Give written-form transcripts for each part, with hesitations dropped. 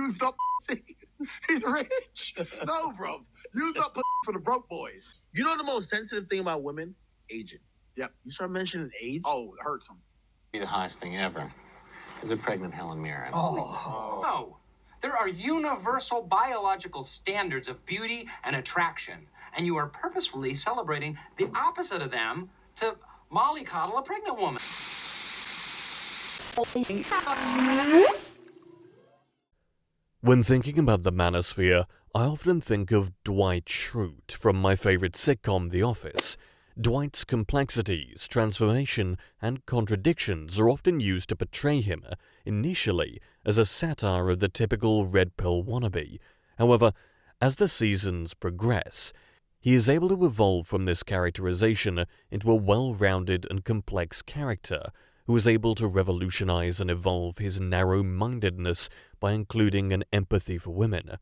used up pussy. He's rich. No, bro. Use up pussy for the broke boys. You know the most sensitive thing about women? Aging. Yep. You start mentioning age? Oh, it hurts them. Be the hottest thing ever is a pregnant Helen Mirren. No. There are universal biological standards of beauty and attraction, and you are purposefully celebrating the opposite of them to mollycoddle a pregnant woman. When thinking about the manosphere, I often think of Dwight Shrute from my favorite sitcom The Office. Dwight's complexities, transformation, and contradictions are often used to portray him, initially, as a satire of the typical red pill wannabe. However, as the seasons progress, he is able to evolve from this characterization into a well-rounded and complex character who is able to revolutionize and evolve his narrow-mindedness by including an empathy for women.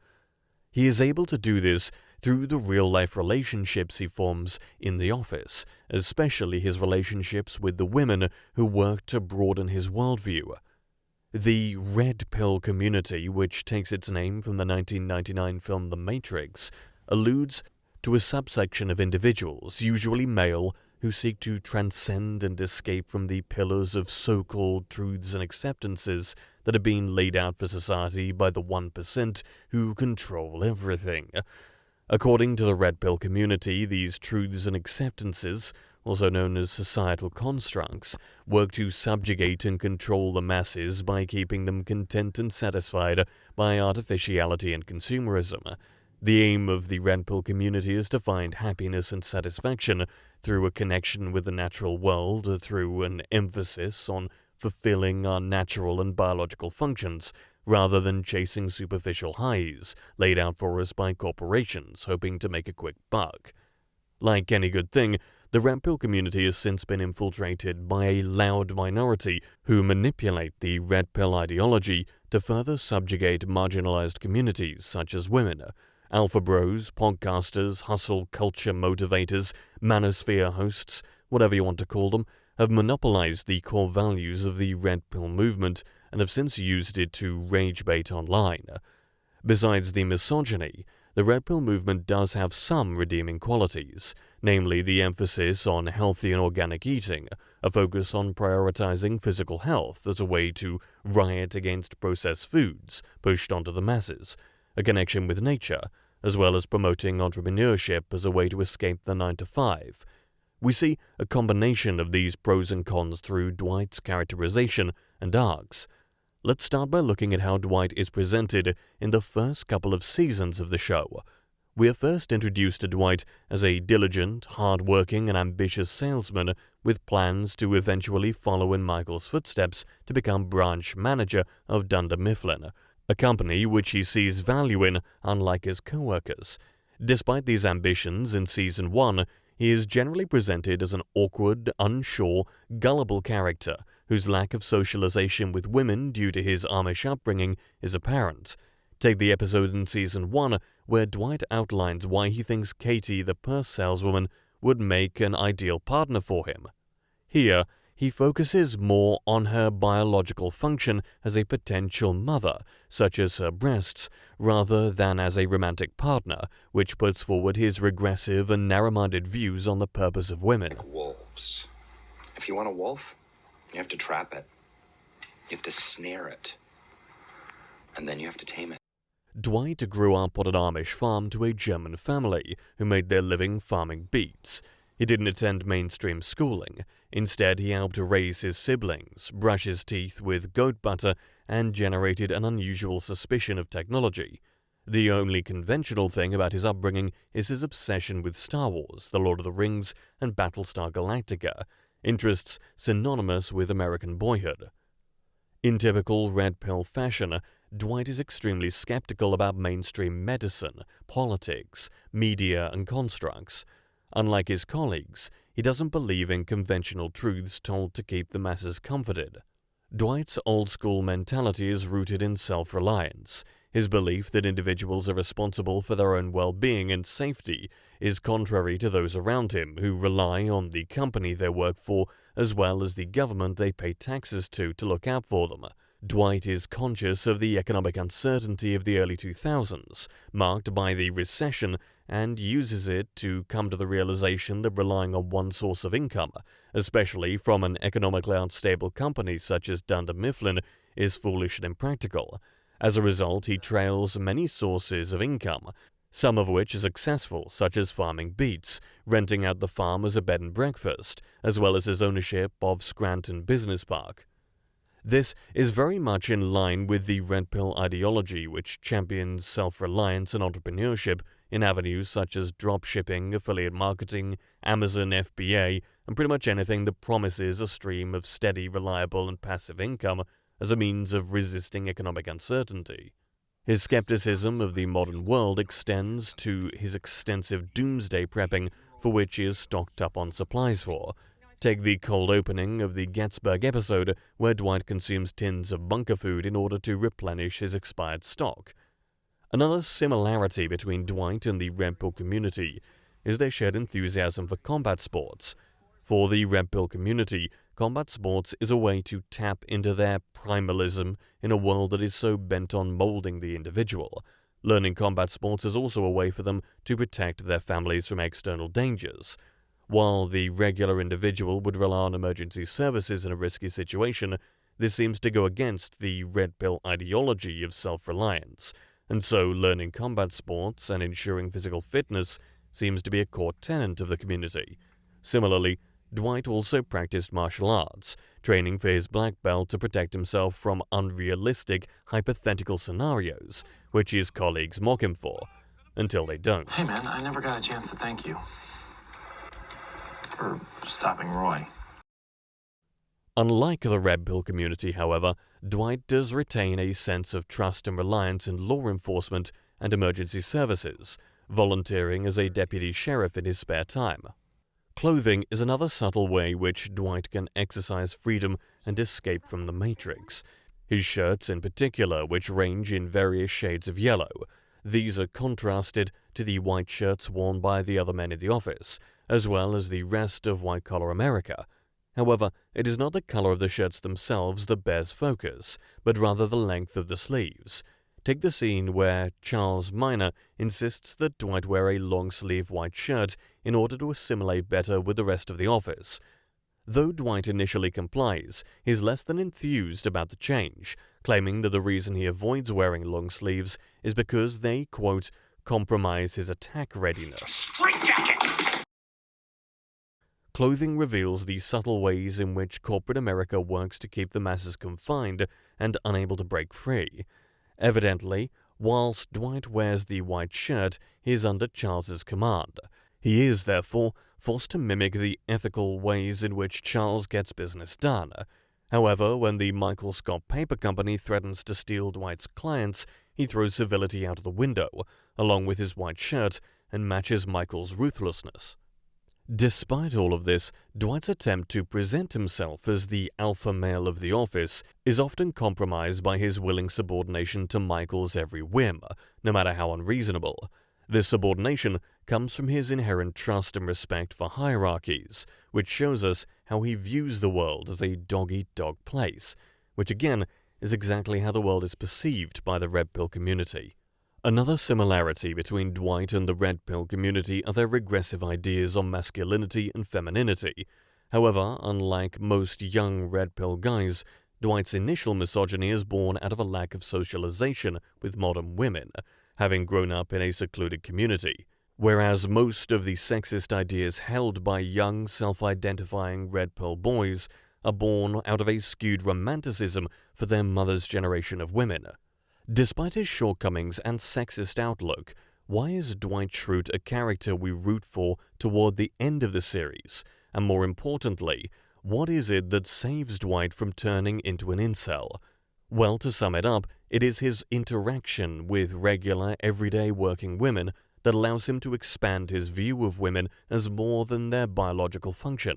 He is able to do this through the real-life relationships he forms in the office, especially his relationships with the women who work to broaden his worldview. The Red Pill community, which takes its name from the 1999 film The Matrix, alludes to a subsection of individuals, usually male, who seek to transcend and escape from the pillars of so-called truths and acceptances that are being laid out for society by the 1% who control everything. According to the Red Pill community, these truths and acceptances, also known as societal constructs, work to subjugate and control the masses by keeping them content and satisfied by artificiality and consumerism. The aim of the Red Pill community is to find happiness and satisfaction through a connection with the natural world, through an emphasis on fulfilling our natural and biological functions, rather than chasing superficial highs laid out for us by corporations hoping to make a quick buck. Like any good thing, the Red Pill community has since been infiltrated by a loud minority who manipulate the Red Pill ideology to further subjugate marginalized communities such as women. Alpha bros, podcasters, hustle culture motivators, manosphere hosts, whatever you want to call them, have monopolized the core values of the Red Pill movement and have since used it to rage bait online. Besides the misogyny, the Red Pill movement does have some redeeming qualities, namely the emphasis on healthy and organic eating, a focus on prioritizing physical health as a way to riot against processed foods pushed onto the masses, a connection with nature, as well as promoting entrepreneurship as a way to escape the 9-to-5. We see a combination of these pros and cons through Dwight's characterization and arcs. Let's start by looking at how Dwight is presented in the first couple of seasons of the show. We are first introduced to Dwight as a diligent, hard-working, and ambitious salesman with plans to eventually follow in Michael's footsteps to become branch manager of Dunder Mifflin, a company which he sees value in, unlike his co-workers. Despite these ambitions, in Season 1, he is generally presented as an awkward, unsure, gullible character whose lack of socialization with women due to his Amish upbringing is apparent. Take the episode in Season 1 where Dwight outlines why he thinks Katie, the purse saleswoman, would make an ideal partner for him. Here, he focuses more on her biological function as a potential mother, such as her breasts, rather than as a romantic partner, which puts forward his regressive and narrow-minded views on the purpose of women. Like wolves. If you want a wolf, you have to trap it. You have to snare it. And then you have to tame it. Dwight grew up on an Amish farm to a German family who made their living farming beets. He didn't attend mainstream schooling. Instead, he helped raise his siblings, brush his teeth with goat butter, and generated an unusual suspicion of technology. The only conventional thing about his upbringing is his obsession with Star Wars, The Lord of the Rings, and Battlestar Galactica, interests synonymous with American boyhood. In typical Red Pill fashion, Dwight is extremely skeptical about mainstream medicine, politics, media, and constructs. Unlike his colleagues, he doesn't believe in conventional truths told to keep the masses comforted. Dwight's old-school mentality is rooted in self-reliance. His belief that individuals are responsible for their own well-being and safety is contrary to those around him who rely on the company they work for as well as the government they pay taxes to look out for them. Dwight is conscious of the economic uncertainty of the early 2000s, marked by the recession, and uses it to come to the realization that relying on one source of income, especially from an economically unstable company such as Dunder Mifflin, is foolish and impractical. As a result, he trails many sources of income, some of which are successful, such as farming beets, renting out the farm as a bed and breakfast, as well as his ownership of Scranton Business Park. This is very much in line with the Red Pill ideology, which champions self-reliance and entrepreneurship in avenues such as dropshipping, affiliate marketing, Amazon FBA, and pretty much anything that promises a stream of steady, reliable, and passive income as a means of resisting economic uncertainty. His skepticism of the modern world extends to his extensive doomsday prepping, for which he is stocked up on supplies for. Take the cold opening of the Gettysburg episode, where Dwight consumes tins of bunker food in order to replenish his expired stock. Another similarity between Dwight and the Red Pill community is their shared enthusiasm for combat sports. For the Red Pill community, combat sports is a way to tap into their primalism in a world that is so bent on molding the individual. Learning combat sports is also a way for them to protect their families from external dangers. While the regular individual would rely on emergency services in a risky situation, this seems to go against the Red Pill ideology of self-reliance, and so learning combat sports and ensuring physical fitness seems to be a core tenet of the community. Similarly, Dwight also practiced martial arts, training for his black belt to protect himself from unrealistic, hypothetical scenarios, which his colleagues mock him for, until they don't. Hey man, I never got a chance to thank you for stopping Roy. Unlike the Red Pill community, however, Dwight does retain a sense of trust and reliance in law enforcement and emergency services, volunteering as a deputy sheriff in his spare time. Clothing is another subtle way which Dwight can exercise freedom and escape from the Matrix. His shirts in particular, which range in various shades of yellow. These are contrasted to the white shirts worn by the other men in the office, as well as the rest of white-collar America. However, it is not the color of the shirts themselves that bears focus, but rather the length of the sleeves. Take the scene where Charles Minor insists that Dwight wear a long-sleeve white shirt in order to assimilate better with the rest of the office. Though Dwight initially complies, he is less than enthused about the change, claiming that the reason he avoids wearing long sleeves is because they, quote, compromise his attack readiness. Straitjacket! Clothing reveals the subtle ways in which corporate America works to keep the masses confined and unable to break free. Evidently, whilst Dwight wears the white shirt, he is under Charles's command. He is, therefore, forced to mimic the ethical ways in which Charles gets business done. However, when the Michael Scott Paper Company threatens to steal Dwight's clients, he throws civility out of the window, along with his white shirt, and matches Michael's ruthlessness. Despite all of this, Dwight's attempt to present himself as the alpha male of the office is often compromised by his willing subordination to Michael's every whim, no matter how unreasonable. This subordination comes from his inherent trust and respect for hierarchies, which shows us how he views the world as a dog-eat-dog place, which again is exactly how the world is perceived by the Red Pill community. Another similarity between Dwight and the Red Pill community are their regressive ideas on masculinity and femininity. However, unlike most young Red Pill guys, Dwight's initial misogyny is born out of a lack of socialization with modern women, having grown up in a secluded community, whereas most of the sexist ideas held by young, self-identifying Red Pill boys are born out of a skewed romanticism for their mother's generation of women. Despite his shortcomings and sexist outlook, why is Dwight Shrute a character we root for toward the end of the series? And more importantly, what is it that saves Dwight from turning into an incel? Well, to sum it up, it is his interaction with regular, everyday working women that allows him to expand his view of women as more than their biological function.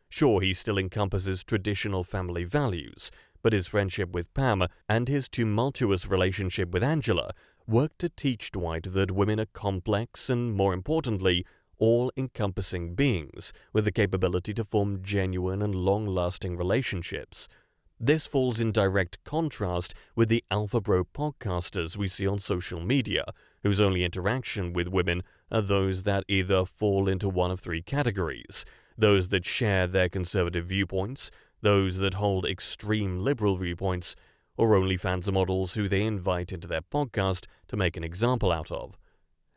Sure, he still encompasses traditional family values, but his friendship with Pam and his tumultuous relationship with Angela work to teach Dwight that women are complex and, more importantly, all-encompassing beings with the capability to form genuine and long-lasting relationships. This falls in direct contrast with the alpha bro podcasters we see on social media, whose only interaction with women are those that either fall into one of three categories: those that share their conservative viewpoints, those that hold extreme liberal viewpoints, or OnlyFans models who they invite into their podcast to make an example out of.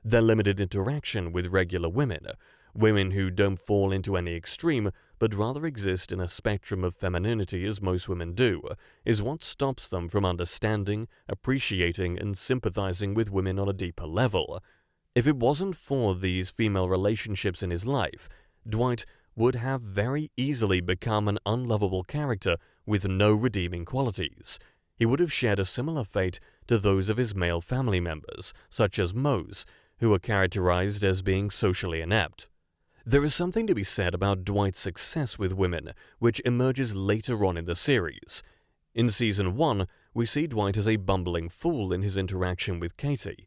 Their limited interaction with regular women, women who don't fall into any extreme but rather exist in a spectrum of femininity as most women do, is what stops them from understanding, appreciating, and sympathizing with women on a deeper level. If it wasn't for these female relationships in his life, Dwight would have very easily become an unlovable character with no redeeming qualities. He would have shared a similar fate to those of his male family members, such as Mose, who are characterized as being socially inept. There is something to be said about Dwight's success with women, which emerges later on in the series. In Season 1, we see Dwight as a bumbling fool in his interaction with Katie.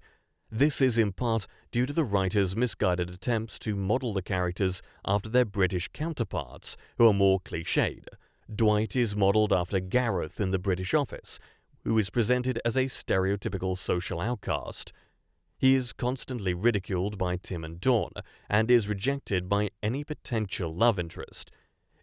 This is in part due to the writer's misguided attempts to model the characters after their British counterparts, who are more cliched. Dwight is modeled after Gareth in The British Office, who is presented as a stereotypical social outcast. He is constantly ridiculed by Tim and Dawn, and is rejected by any potential love interest.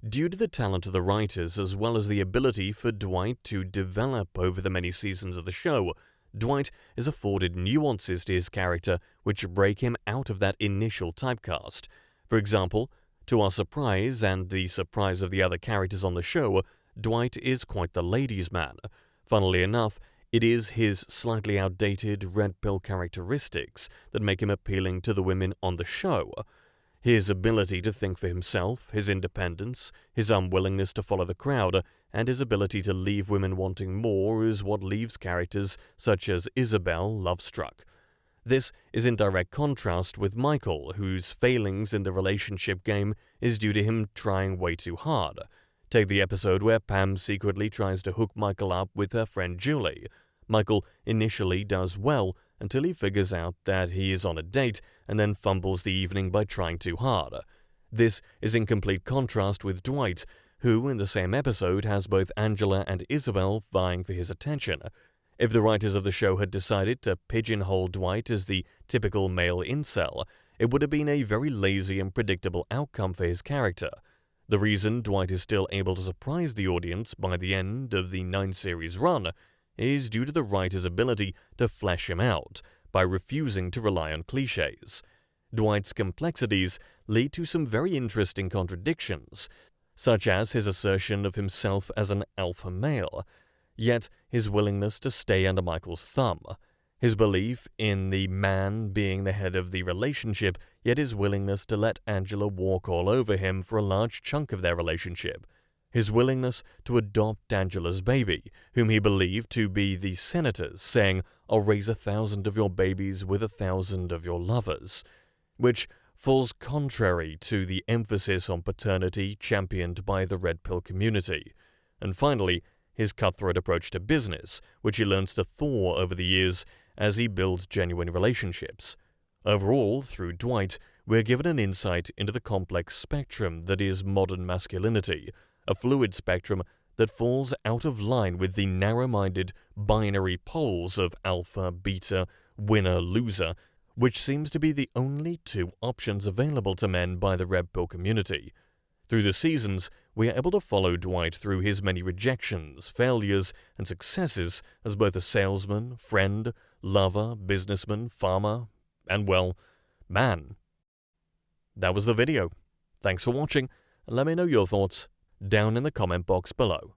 Due to the talent of the writers as well as the ability for Dwight to develop over the many seasons of the show, Dwight is afforded nuances to his character which break him out of that initial typecast. For example, to our surprise and the surprise of the other characters on the show, Dwight is quite the ladies' man. Funnily enough, it is his slightly outdated red pill characteristics that make him appealing to the women on the show. His ability to think for himself, his independence, his unwillingness to follow the crowd, and his ability to leave women wanting more is what leaves characters such as Isabel love-struck. This is in direct contrast with Michael, whose failings in the relationship game is due to him trying way too hard. Take the episode where Pam secretly tries to hook Michael up with her friend Julie. Michael initially does well until he figures out that he is on a date and then fumbles the evening by trying too hard. This is in complete contrast with Dwight, who in the same episode has both Angela and Isabel vying for his attention. If the writers of the show had decided to pigeonhole Dwight as the typical male incel, it would have been a very lazy and predictable outcome for his character. The reason Dwight is still able to surprise the audience by the end of the 9-series run is due to the writer's ability to flesh him out by refusing to rely on cliches. Dwight's complexities lead to some very interesting contradictions, such as his assertion of himself as an alpha male, yet his willingness to stay under Michael's thumb, his belief in the man being the head of the relationship, yet his willingness to let Angela walk all over him for a large chunk of their relationship, his willingness to adopt Angela's baby, whom he believed to be the senator's, saying, "I'll raise 1,000 of your babies with 1,000 of your lovers," which falls contrary to the emphasis on paternity championed by the red pill community. And finally, his cutthroat approach to business, which he learns to thaw over the years as he builds genuine relationships. Overall, through Dwight, we're given an insight into the complex spectrum that is modern masculinity, a fluid spectrum that falls out of line with the narrow-minded binary poles of alpha, beta, winner, loser, which seems to be the only two options available to men by the red pill community. Through the seasons, we are able to follow Dwight through his many rejections, failures, and successes as both a salesman, friend, lover, businessman, farmer, and, well, man. That was the video. Thanks for watching, and let me know your thoughts down in the comment box below.